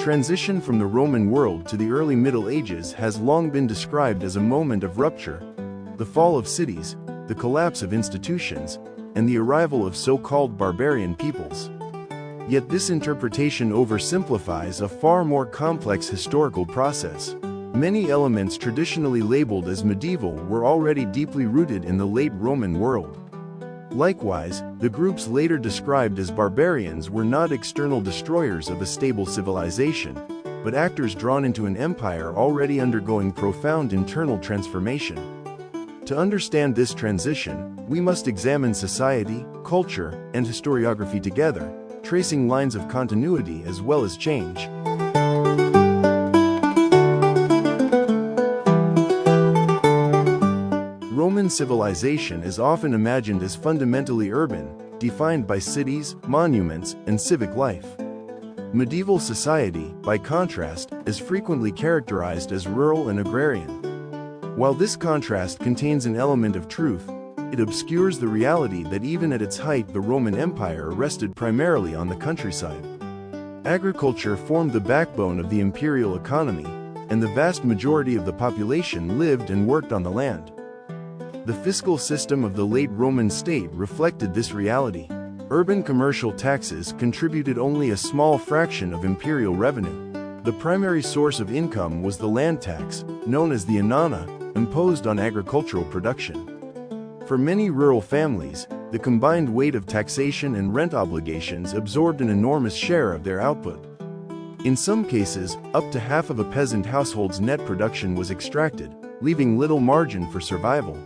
transition from the Roman world to the early Middle Ages has long been described as a moment of rupture, the fall of cities, the collapse of institutions, and the arrival of so-called barbarian peoples. Yet this interpretation oversimplifies a far more complex historical process. Many elements traditionally labeled as medieval were already deeply rooted in the late Roman world. Likewise, the groups later described as barbarians were not external destroyers of a stable civilization, but actors drawn into an empire already undergoing profound internal transformation. To understand this transition, we must examine society, culture, and historiography together, tracing lines of continuity as well as change. Roman civilization is often imagined as fundamentally urban, defined by cities, monuments, and civic life. Medieval society, by contrast, is frequently characterized as rural and agrarian. While this contrast contains an element of truth, it obscures the reality that even at its height the Roman Empire rested primarily on the countryside. Agriculture formed the backbone of the imperial economy, and the vast majority of the population lived and worked on the land. The fiscal system of the late Roman state reflected this reality. Urban commercial taxes contributed only a small fraction of imperial revenue. The primary source of income was the land tax, known as the annona, imposed on agricultural production. For many rural families, the combined weight of taxation and rent obligations absorbed an enormous share of their output. In some cases, up to half of a peasant household's net production was extracted, leaving little margin for survival.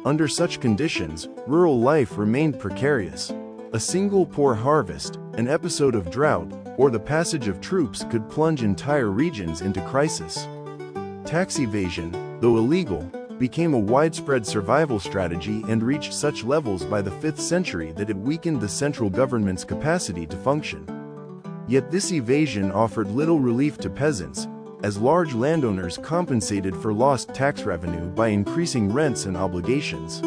Under such conditions, rural life remained precarious. A single poor harvest, an episode of drought, or the passage of troops could plunge entire regions into crisis. Tax evasion, though illegal, became a widespread survival strategy and reached such levels by the 5th century that it weakened the central government's capacity to function. Yet this evasion offered little relief to peasants, as large landowners compensated for lost tax revenue by increasing rents and obligations.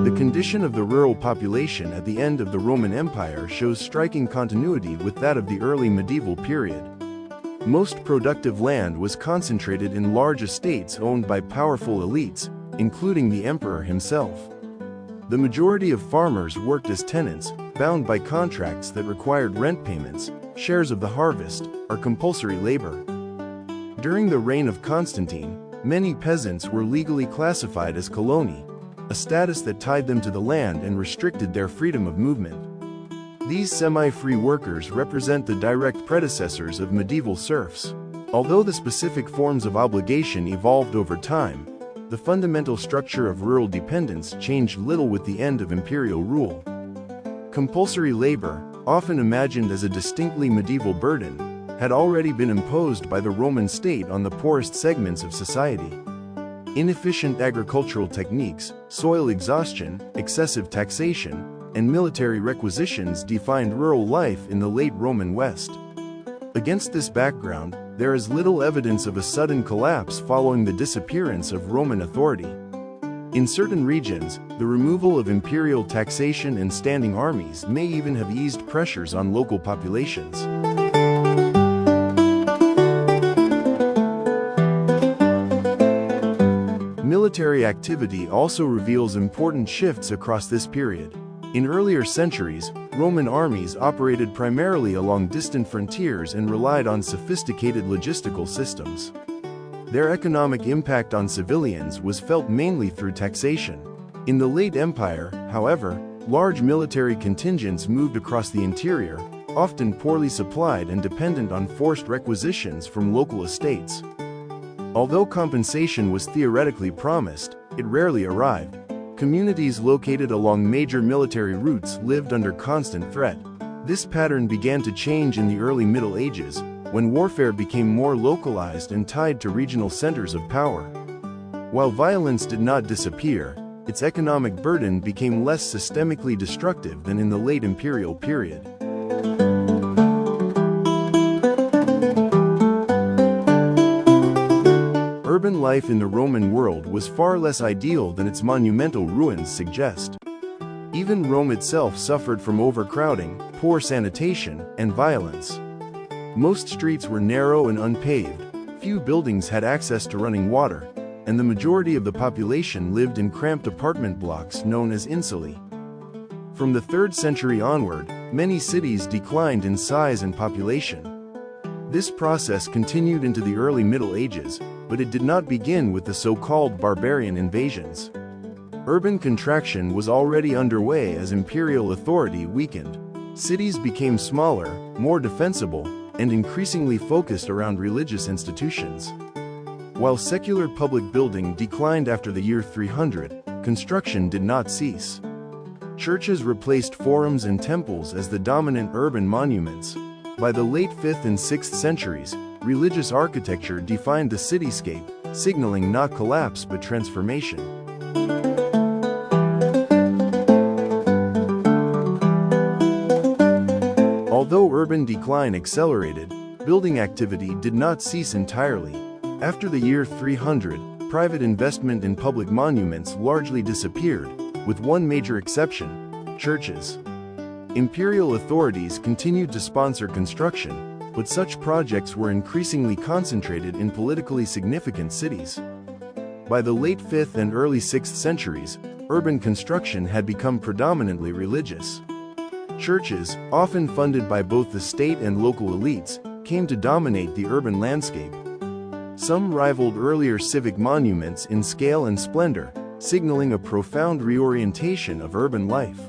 The condition of the rural population at the end of the Roman Empire shows striking continuity with that of the early medieval period. Most productive land was concentrated in large estates owned by powerful elites, including the emperor himself. The majority of farmers worked as tenants, bound by contracts that required rent payments, shares of the harvest, or compulsory labor. During the reign of Constantine, many peasants were legally classified as coloni, a status that tied them to the land and restricted their freedom of movement. These semi-free workers represent the direct predecessors of medieval serfs. Although the specific forms of obligation evolved over time, the fundamental structure of rural dependence changed little with the end of imperial rule. Compulsory labor, often imagined as a distinctly medieval burden, had already been imposed by the Roman state on the poorest segments of society. Inefficient agricultural techniques, soil exhaustion, excessive taxation, and military requisitions defined rural life in the late Roman West. Against this background, there is little evidence of a sudden collapse following the disappearance of Roman authority. In certain regions, the removal of imperial taxation and standing armies may even have eased pressures on local populations. Military activity also reveals important shifts across this period. In earlier centuries, Roman armies operated primarily along distant frontiers and relied on sophisticated logistical systems. Their economic impact on civilians was felt mainly through taxation. In the late Empire, however, large military contingents moved across the interior, often poorly supplied and dependent on forced requisitions from local estates. Although compensation was theoretically promised, it rarely arrived. Communities located along major military routes lived under constant threat. This pattern began to change in the early Middle Ages, when warfare became more localized and tied to regional centers of power. While violence did not disappear, its economic burden became less systemically destructive than in the late imperial period. Urban life in the Roman world was far less ideal than its monumental ruins suggest. Even Even Rome itself suffered from overcrowding, poor sanitation, and violence. Most streets were narrow and unpaved, few buildings had access to running water, and the majority of the population lived in cramped apartment blocks known as insulae. From the 3rd century onward, many cities declined in size and population. This process continued into the early Middle Ages, but it did not begin with the so-called barbarian invasions. Urban contraction was already underway as imperial authority weakened. Cities became smaller, more defensible, and increasingly focused around religious institutions. While secular public building declined after the year 300, construction did not cease. Churches replaced forums and temples as the dominant urban monuments. By the late 5th and 6th centuries, religious architecture defined the cityscape, signaling not collapse but transformation. Although urban decline accelerated, building activity did not cease entirely. After the year 300, private investment in public monuments largely disappeared, with one major exception: churches. Imperial authorities continued to sponsor construction, but such projects were increasingly concentrated in politically significant cities. By the late 5th and early 6th centuries, urban construction had become predominantly religious. Churches, often funded by both the state and local elites, came to dominate the urban landscape. Some rivaled earlier civic monuments in scale and splendor, signaling a profound reorientation of urban life.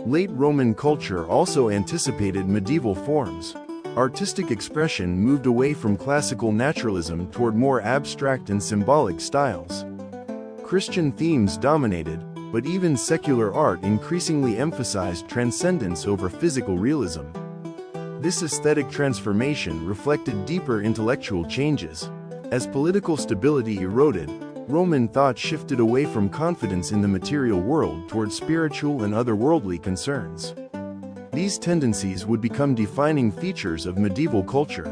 Late Roman culture also anticipated medieval forms. Artistic expression moved away from classical naturalism toward more abstract and symbolic styles. Christian themes dominated, but even secular art increasingly emphasized transcendence over physical realism. This aesthetic transformation reflected deeper intellectual changes. As political stability eroded, Roman thought shifted away from confidence in the material world toward spiritual and otherworldly concerns. These tendencies would become defining features of medieval culture.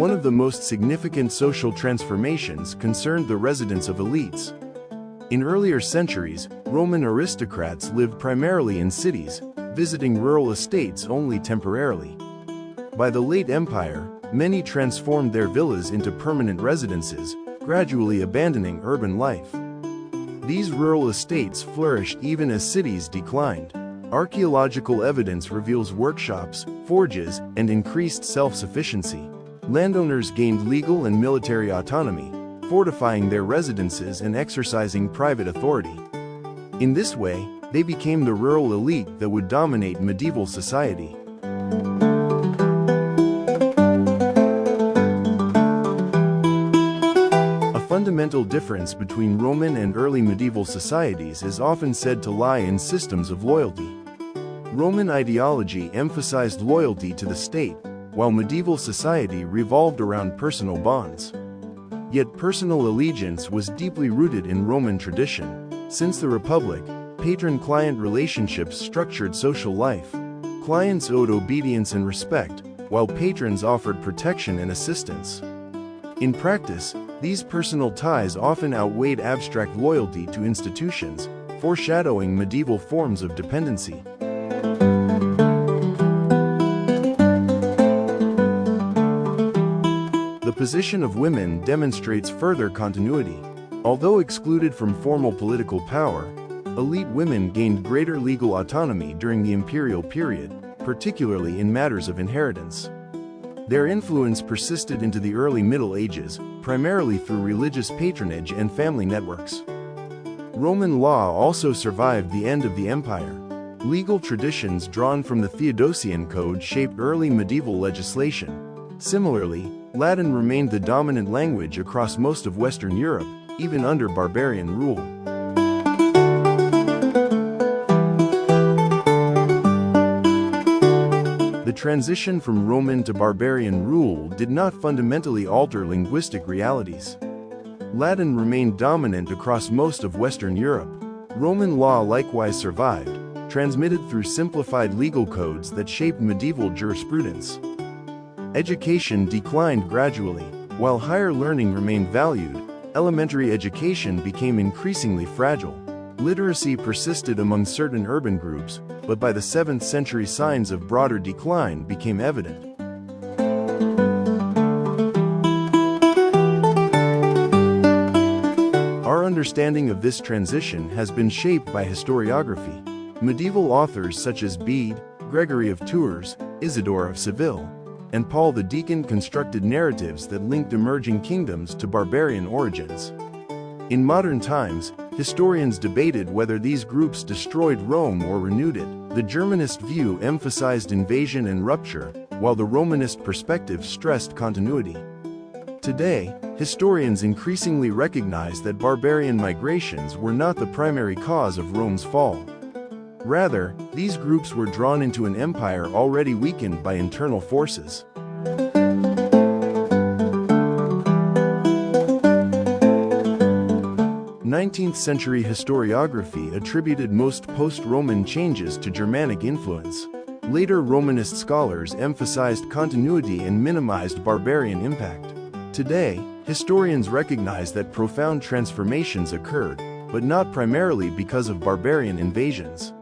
One of the most significant social transformations concerned the residence of elites. In earlier centuries, Roman aristocrats lived primarily in cities, visiting rural estates only temporarily. By the late Empire, many transformed their villas into permanent residences, gradually abandoning urban life. These rural estates flourished even as cities declined. Archaeological evidence reveals workshops, forges, and increased self-sufficiency. Landowners gained legal and military autonomy, fortifying their residences and exercising private authority. In this way, they became the rural elite that would dominate medieval society. A fundamental difference between Roman and early medieval societies is often said to lie in systems of loyalty. Roman ideology emphasized loyalty to the state, while medieval society revolved around personal bonds. Yet personal allegiance was deeply rooted in Roman tradition. Since the Republic, patron-client relationships structured social life. Clients owed obedience and respect, while patrons offered protection and assistance. In practice, these personal ties often outweighed abstract loyalty to institutions, foreshadowing medieval forms of dependency. The position of women demonstrates further continuity. Although excluded from formal political power, elite women gained greater legal autonomy during the imperial period, particularly in matters of inheritance. Their influence persisted into the early Middle Ages, primarily through religious patronage and family networks. Roman law also survived the end of the empire. Legal traditions drawn from the Theodosian Code shaped early medieval legislation. Similarly, Latin remained the dominant language across most of Western Europe, even under barbarian rule. The transition from Roman to barbarian rule did not fundamentally alter linguistic realities. Latin remained dominant across most of Western Europe. Roman law likewise survived, transmitted through simplified legal codes that shaped medieval jurisprudence. Education declined gradually. While higher learning remained valued, elementary education became increasingly fragile. Literacy persisted among certain urban groups, but by the 7th century signs of broader decline became evident. Our understanding of this transition has been shaped by historiography. Medieval authors such as Bede, Gregory of Tours, Isidore of Seville, and Paul the Deacon constructed narratives that linked emerging kingdoms to barbarian origins. In modern times, historians debated whether these groups destroyed Rome or renewed it. The Germanist view emphasized invasion and rupture, while the Romanist perspective stressed continuity. Today, historians increasingly recognize that barbarian migrations were not the primary cause of Rome's fall. Rather, these groups were drawn into an empire already weakened by internal forces. 19th-century historiography attributed most post-Roman changes to Germanic influence. Later Romanist scholars emphasized continuity and minimized barbarian impact. Today, historians recognize that profound transformations occurred, but not primarily because of barbarian invasions.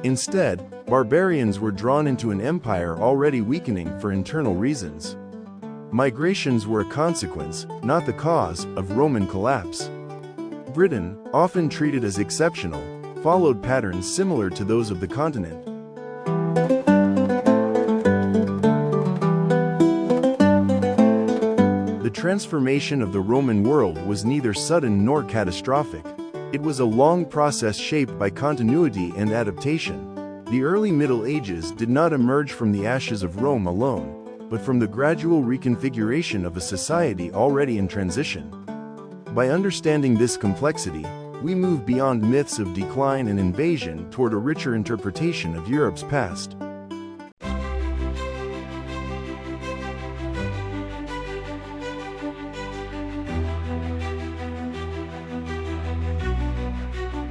Instead, barbarians were drawn into an empire already weakening for internal reasons. Migrations were a consequence, not the cause, of Roman collapse. Britain, often treated as exceptional, followed patterns similar to those of the continent. The transformation of the Roman world was neither sudden nor catastrophic. It was a long process shaped by continuity and adaptation. The early Middle Ages did not emerge from the ashes of Rome alone, but from the gradual reconfiguration of a society already in transition. By understanding this complexity, we move beyond myths of decline and invasion toward a richer interpretation of Europe's past.